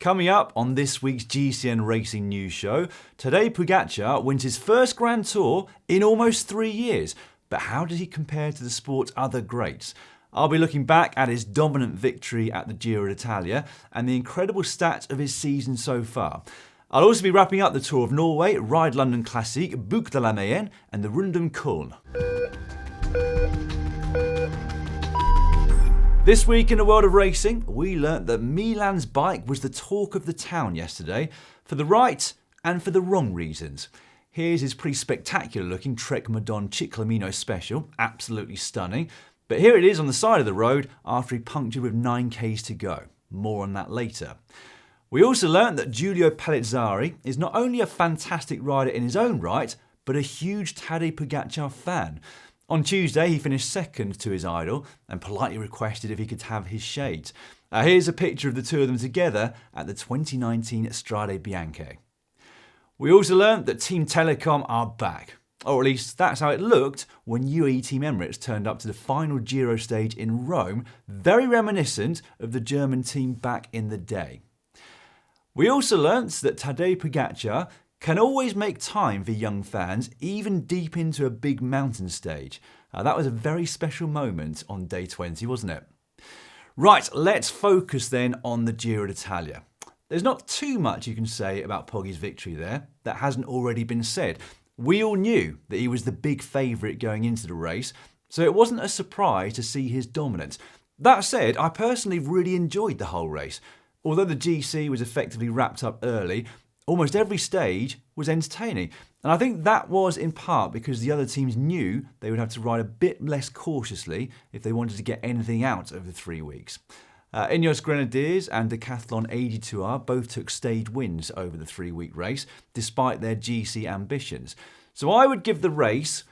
Coming up on this week's GCN Racing News Show, Tadej Pogačar wins his first Grand Tour in almost 3 years. But how does he compare to the sport's other greats? I'll be looking back at his dominant victory at the Giro D'Italia and the incredible stats of his season so far. I'll also be wrapping up the Tour of Norway, Ride London Classique, Boucle de la Mayenne and the Rundum Köln. This week in the world of racing, we learnt that Milan's bike was the talk of the town yesterday, for the right and for the wrong reasons. Here's his pretty spectacular looking Trek Madon Ciclamino Special, absolutely stunning. But here it is on the side of the road after he punctured with 9k's to go. More on that later. We also learnt that Giulio Pellizzari is not only a fantastic rider in his own right, but a huge Tadej Pogačar fan. On Tuesday, he finished second to his idol and politely requested if he could have his shades. Here's a picture of the two of them together at the 2019 Strade Bianche. We also learnt that Team Telekom are back. Or at least that's how it looked when UAE Team Emirates turned up to the final Giro stage in Rome, very reminiscent of the German team back in the day. We also learnt that Tadej Pogačar can always make time for young fans, even deep into a big mountain stage. That was a very special moment on day 20, wasn't it? Right, let's focus then on the Giro D'Italia. There's not too much you can say about Poggy's victory there that hasn't already been said. We all knew that he was the big favourite going into the race, so it wasn't a surprise to see his dominance. That said, I personally really enjoyed the whole race. Although the GC was effectively wrapped up early, almost every stage was entertaining. And I think that was in part because the other teams knew they would have to ride a bit less cautiously if they wanted to get anything out over 3 weeks. Ineos Grenadiers and Decathlon AG2R both took stage wins over the 3-week race, despite their GC ambitions. So I would give the race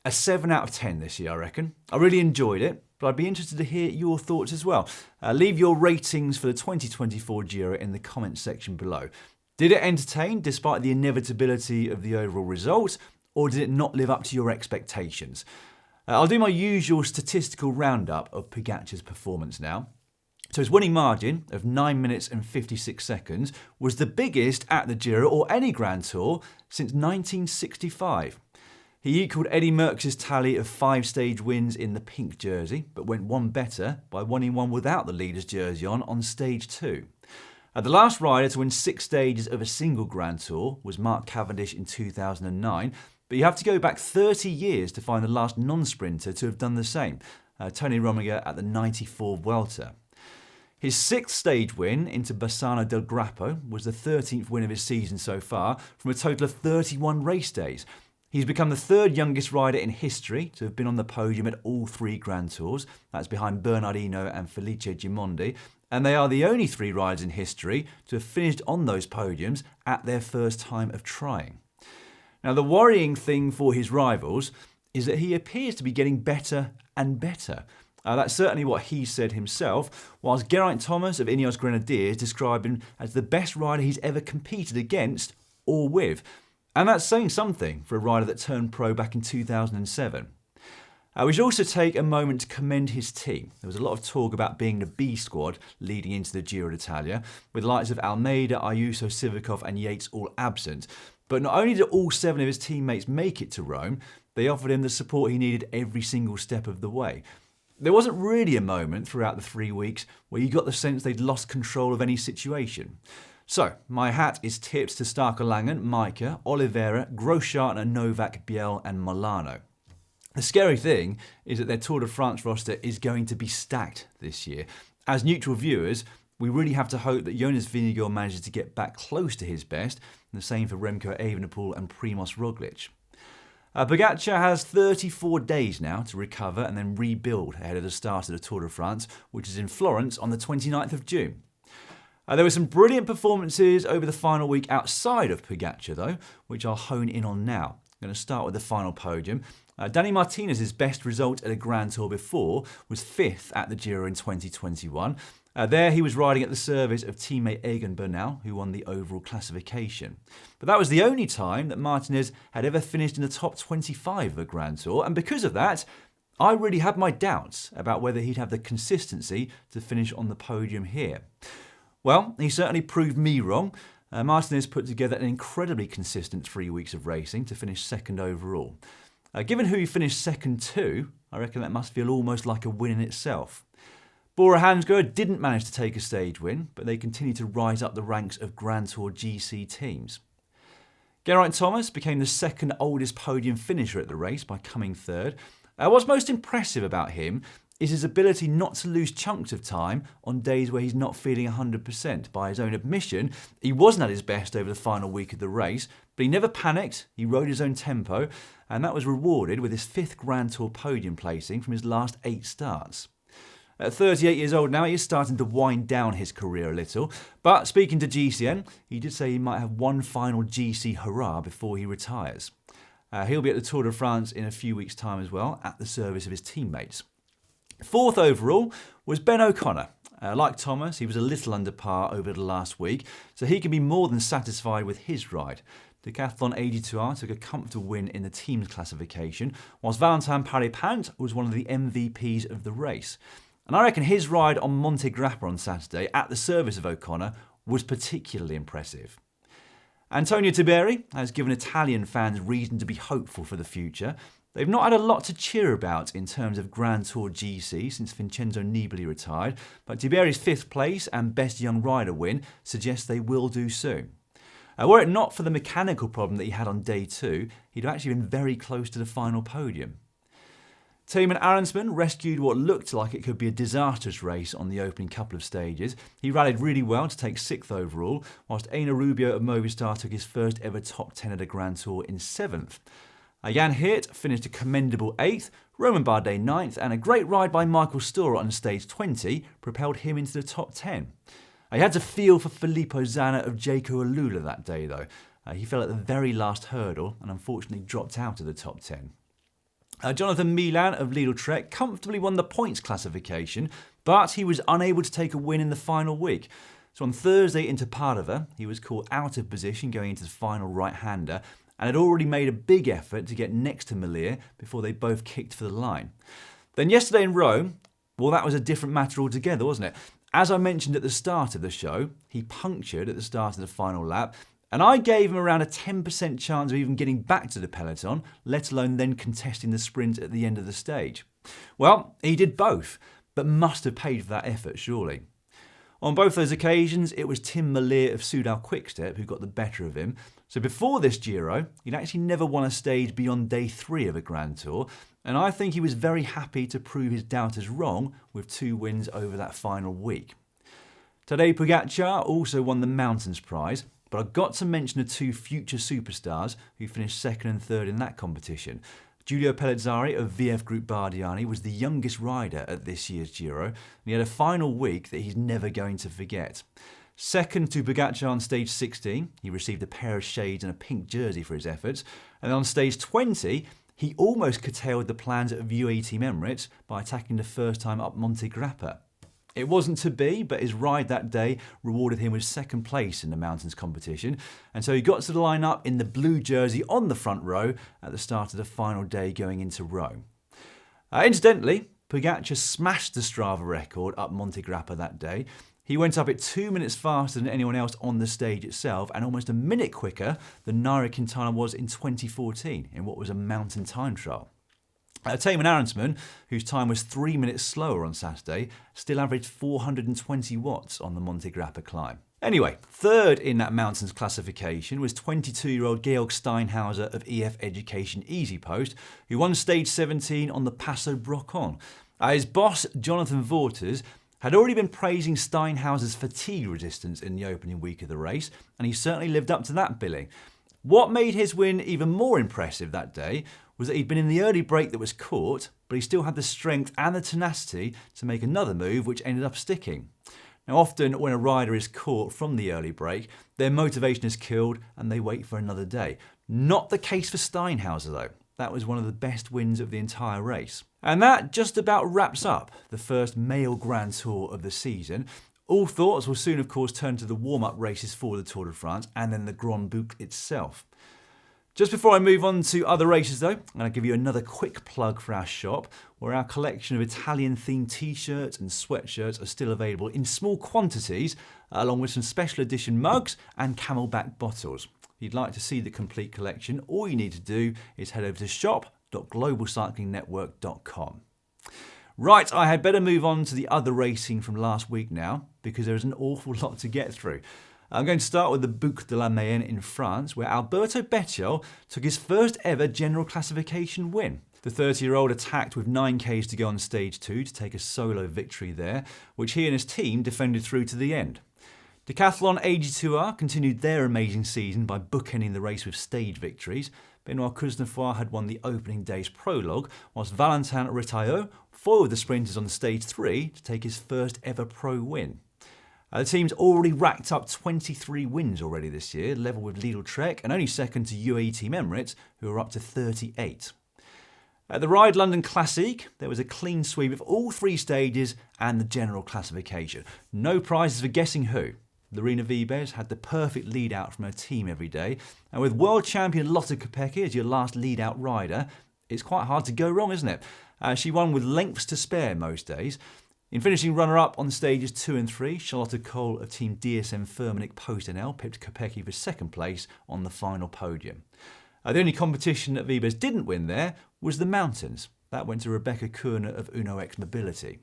a 7 out of 10 this year, I reckon. I really enjoyed it, but I'd be interested to hear your thoughts as well. Leave your ratings for the 2024 Giro in the comments section below. Did it entertain despite the inevitability of the overall result, or did it not live up to your expectations? I'll do my usual statistical roundup of Pogačar's performance now. So his winning margin of 9 minutes and 56 seconds was the biggest at the Giro or any Grand Tour since 1965. He equalled Eddy Merckx's tally of 5 stage wins in the pink jersey, but went one better by winning one without the leader's jersey on stage 2. The last rider to win 6 stages of a single Grand Tour was Mark Cavendish in 2009, but you have to go back 30 years to find the last non-sprinter to have done the same, Tony Rominger at the 94 Vuelta. His 6th stage win into Bassano del Grappo was the 13th win of his season so far from a total of 31 race days. He's become the 3rd youngest rider in history to have been on the podium at all 3 Grand Tours. That's behind Bernardino and Felice Gimondi. And they are the only 3 riders in history to have finished on those podiums at their first time of trying. Now, the worrying thing for his rivals is that he appears to be getting better and better. That's certainly what he said himself, whilst Geraint Thomas of Ineos Grenadiers described him as the best rider he's ever competed against or with. And that's saying something for a rider that turned pro back in 2007. We should also take a moment to commend his team. There was a lot of talk about being the B squad leading into the Giro d'Italia, with the likes of Almeida, Ayuso, Sivakov and Yates all absent. But not only did all 7 of his teammates make it to Rome, they offered him the support he needed every single step of the way. There wasn't really a moment throughout the 3 weeks where you got the sense they'd lost control of any situation. So, my hat is tipped to Starker-Langen, Maika, Oliveira, Grosschartner, Novak, Biel and Milano. The scary thing is that their Tour de France roster is going to be stacked this year. As neutral viewers, we really have to hope that Jonas Vingegaard manages to get back close to his best, and the same for Remco Evenepoel and Primož Roglic. Pogačar has 34 days now to recover and then rebuild ahead of the start of the Tour de France, which is in Florence on the 29th of June. There were some brilliant performances over the final week outside of Pogačar though, which I'll hone in on now. I'm going to start with the final podium. Dani Martinez's best result at a Grand Tour before was 5th at the Giro in 2021. There he was riding at the service of teammate Egan Bernal, who won the overall classification. But that was the only time that Martinez had ever finished in the top 25 of a Grand Tour, and because of that, I really had my doubts about whether he'd have the consistency to finish on the podium here. Well, he certainly proved me wrong. Martinez put together an incredibly consistent 3 weeks of racing to finish second overall. Given who he finished second to, I reckon that must feel almost like a win in itself. Bora Hansgrohe didn't manage to take a stage win, but they continue to rise up the ranks of Grand Tour GC teams. Geraint Thomas became the second oldest podium finisher at the race by coming third. What's most impressive about him is his ability not to lose chunks of time on days where he's not feeling 100%. By his own admission, he wasn't at his best over the final week of the race, but he never panicked, he rode his own tempo, and that was rewarded with his 5th Grand Tour podium placing from his last 8 starts. At 38 years old now, he is starting to wind down his career a little, but speaking to GCN, he did say he might have one final GC hurrah before he retires. He'll be at the Tour de France in a few weeks' time as well, at the service of his teammates. 4th overall was Ben O'Connor. Like Thomas, he was a little under par over the last week, so he can be more than satisfied with his ride. Decathlon AG2R took a comfortable win in the team's classification, whilst Valentin Paré-Pant was one of the MVPs of the race. And I reckon his ride on Monte Grappa on Saturday at the service of O'Connor was particularly impressive. Antonio Tiberi has given Italian fans reason to be hopeful for the future. They've not had a lot to cheer about in terms of Grand Tour GC since Vincenzo Nibali retired, but Tiberi's 5th place and Best Young Rider win suggests they will do soon. Were it not for the mechanical problem that he had on day 2, he'd have actually been very close to the final podium. Thymen Arensman rescued what looked like it could be a disastrous race on the opening couple of stages. He rallied really well to take 6th overall, whilst Eina Rubio of Movistar took his first ever top 10 at a Grand Tour in 7th. Jan Hirt finished a commendable 8th, Romain Bardet 9th, and a great ride by Michael Storer on stage 20 propelled him into the top 10. He had to feel for Filippo Zanna of Jaco Alula that day though. He fell at the very last hurdle and unfortunately dropped out of the top 10. Jonathan Milan of Lidl Trek comfortably won the points classification, but he was unable to take a win in the final week. So on Thursday into Padova, he was caught out of position going into the final right-hander and had already made a big effort to get next to Malir before they both kicked for the line. Then yesterday in Rome, well, that was a different matter altogether, wasn't it? As I mentioned at the start of the show, he punctured at the start of the final lap, and I gave him around a 10% chance of even getting back to the peloton, let alone then contesting the sprint at the end of the stage. Well, he did both, but must have paid for that effort, surely. On both those occasions, it was Tim Malir of Soudal Quickstep who got the better of him. So before this Giro, he'd actually never won a stage beyond day 3 of a Grand Tour, and I think he was very happy to prove his doubters wrong with 2 wins over that final week. Tadej Pogačar also won the Mountains Prize, but I've got to mention the 2 future superstars who finished 2nd and 3rd in that competition. Giulio Pellizzari of VF Group Bardiani was the youngest rider at this year's Giro, and he had a final week that he's never going to forget. Second to Pogačar on stage 16, he received a pair of shades and a pink jersey for his efforts, and on stage 20, he almost curtailed the plans of UAE Team Emirates by attacking the first time up Monte Grappa. It wasn't to be, but his ride that day rewarded him with 2nd place in the mountains competition, and so he got to the line-up in the blue jersey on the front row at the start of the final day going into Rome. Incidentally, Pogačar smashed the Strava record up Monte Grappa that day. He went up it 2 minutes faster than anyone else on the stage itself and almost a minute quicker than Nairo Quintana was in 2014 in what was a mountain time trial. Thymen Arensman, whose time was 3 minutes slower on Saturday, still averaged 420 watts on the Monte Grappa climb. Anyway, 3rd in that mountains classification was 22-year-old Georg Steinhauser of EF Education Easy Post, who won stage 17 on the Passo Brocon. His boss, Jonathan Vaughters, had already been praising Steinhauser's fatigue resistance in the opening week of the race, and he certainly lived up to that billing. What made his win even more impressive that day was that he'd been in the early break that was caught, but he still had the strength and the tenacity to make another move which ended up sticking. Now often when a rider is caught from the early break, their motivation is killed and they wait for another day. Not the case for Steinhauser though. That was one of the best wins of the entire race. And that just about wraps up the first male Grand Tour of the season. All thoughts will soon of course turn to the warm-up races for the Tour de France and then the Grand Boucle itself. Just before I move on to other races though, I'm going to give you another quick plug for our shop, where our collection of Italian-themed t-shirts and sweatshirts are still available in small quantities along with some special edition mugs and camelback bottles. If you'd like to see the complete collection, all you need to do is head over to shop.globalcyclingnetwork.com. Right, I had better move on to the other racing from last week now, because there is an awful lot to get through. I'm going to start with the Boucle de la Mayenne in France, where Alberto Bettiol took his first ever general classification win. The 30-year-old attacked with 9Ks to go on stage 2 to take a solo victory there, which he and his team defended through to the end. Decathlon AG2R continued their amazing season by bookending the race with stage victories. Benoit Cosnefroy had won the opening day's prologue, whilst Valentin Retailleau foiled the sprinters on stage 3 to take his first ever pro win. The team's already racked up 23 wins already this year, level with Lidl Trek and only second to UAE Team Emirates, who are up to 38. At the Ride London Classic, there was a clean sweep of all 3 stages and the general classification. No prizes for guessing who. Lorena Wiebes had the perfect lead out from her team every day, and with world champion Lotte Kopecky as your last lead out rider, it's quite hard to go wrong, isn't it? She won with lengths to spare most days. In finishing runner-up on stages 2 and 3, Charlotte Cole of Team DSM Firmenich Post-NL pipped Kopecky for second place on the final podium. The only competition that Wiebes didn't win there was the mountains. That went to Rebecca Kurner of Uno X Mobility.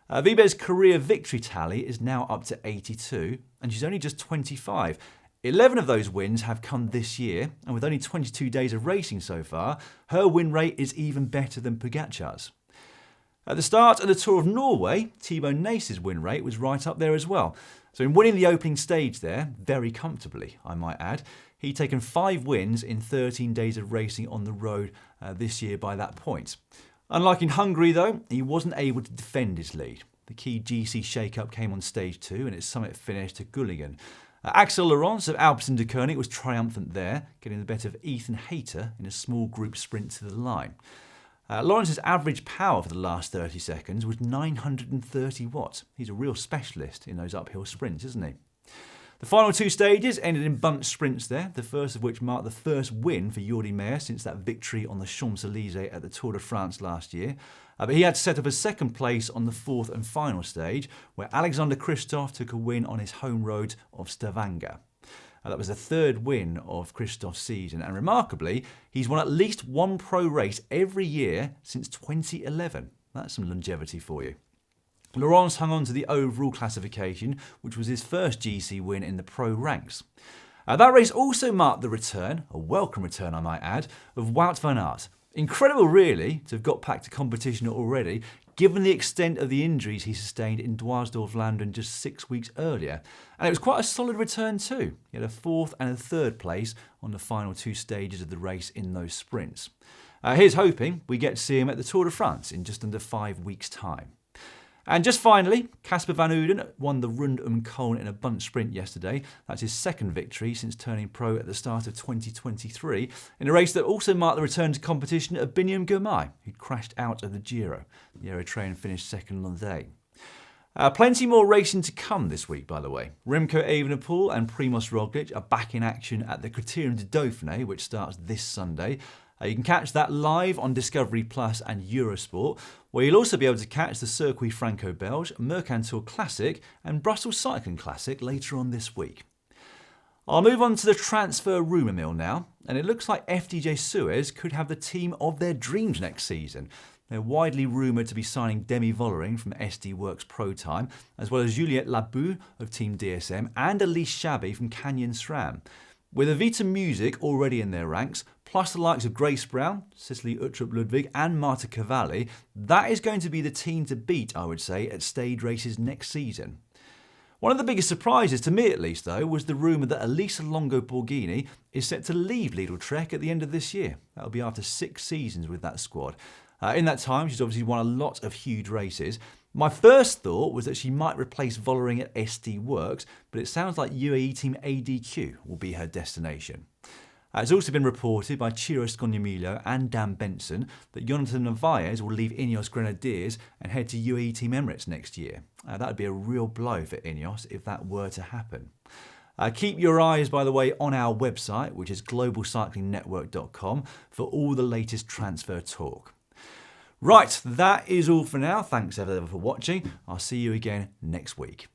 Wiebes' career victory tally is now up to 82, and she's only just 25. 11 of those wins have come this year, and with only 22 days of racing so far, her win rate is even better than Pogacar's. At the start of the Tour of Norway, Thibaut Nace's win rate was right up there as well. So in winning the opening stage there, very comfortably, I might add, he'd taken 5 wins in 13 days of racing on the road this year by that point. Unlike in Hungary though, he wasn't able to defend his lead. The key GC shake-up came on stage 2 and its summit finished to Gulligan. Axel Laurence of Alpecin de Koenig was triumphant there, getting the better of Ethan Hayter in a small group sprint to the line. Lawrence's average power for the last 30 seconds was 930 watts. He's a real specialist in those uphill sprints, isn't he? The final 2 stages ended in bunched sprints there, the first of which marked the first win for Jordi Meyer since that victory on the Champs-Élysées at the Tour de France last year. But he had to set up a second place on the 4th and final stage, where Alexander Kristoff took a win on his home road of Stavanger. That was the 3rd win of Kristoff's season, and remarkably, he's won at least 1 pro race every year since 2011. That's some longevity for you. Laurence hung on to the overall classification, which was his first GC win in the pro ranks. That race also marked the return, a welcome return I might add, of Wout Van Aert. Incredible really to have got back to competition already, given the extent of the injuries he sustained in Dwars-Vlaanderen just 6 weeks earlier. And it was quite a solid return too. He had a 4th and a 3rd place on the final 2 stages of the race in those sprints. Here's hoping we get to see him at the Tour de France in just under 5 weeks' time. And just finally, Casper van Uden won the Rund Köln in a bunt sprint yesterday. That's his 2nd victory since turning pro at the start of 2023, in a race that also marked the return to competition of Biniam Girmay, who'd crashed out of the Giro. The Eritrean finished 2nd on the day. Plenty more racing to come this week, by the way. Remco Evenepoel and Primož Roglic are back in action at the Critérium du Dauphiné, which starts this Sunday. You can catch that live on Discovery Plus and Eurosport, where you'll also be able to catch the Circuit Franco-Belge, Mercantour Classic and Brussels Cycling Classic later on this week. I'll move on to the transfer rumour mill now, and it looks like FDJ Suez could have the team of their dreams next season. They're widely rumoured to be signing Demi Vollering from SD Works Pro Time, as well as Juliette Labou of Team DSM and Elise Chabbey from Canyon SRAM. With Avita Music already in their ranks, plus the likes of Grace Brown, Cicely Uttrup-Ludwig and Marta Cavalli, that is going to be the team to beat, I would say, at stage races next season. One of the biggest surprises, to me at least though, was the rumour that Elisa Longo Borghini is set to leave Lidl Trek at the end of this year. That'll be after 6 seasons with that squad. In that time, she's obviously won a lot of huge races. My first thought was that she might replace Vollering at SD Works, but it sounds like UAE Team ADQ will be her destination. It's also been reported by Ciro Scognamiglio and Dan Benson that Jonathan Narvaez will leave Ineos Grenadiers and head to UAE Team Emirates next year. That would be a real blow for Ineos if that were to happen. Keep your eyes, by the way, on our website, which is globalcyclingnetwork.com, for all the latest transfer talk. Right, that is all for now. Thanks ever for watching. I'll see you again next week.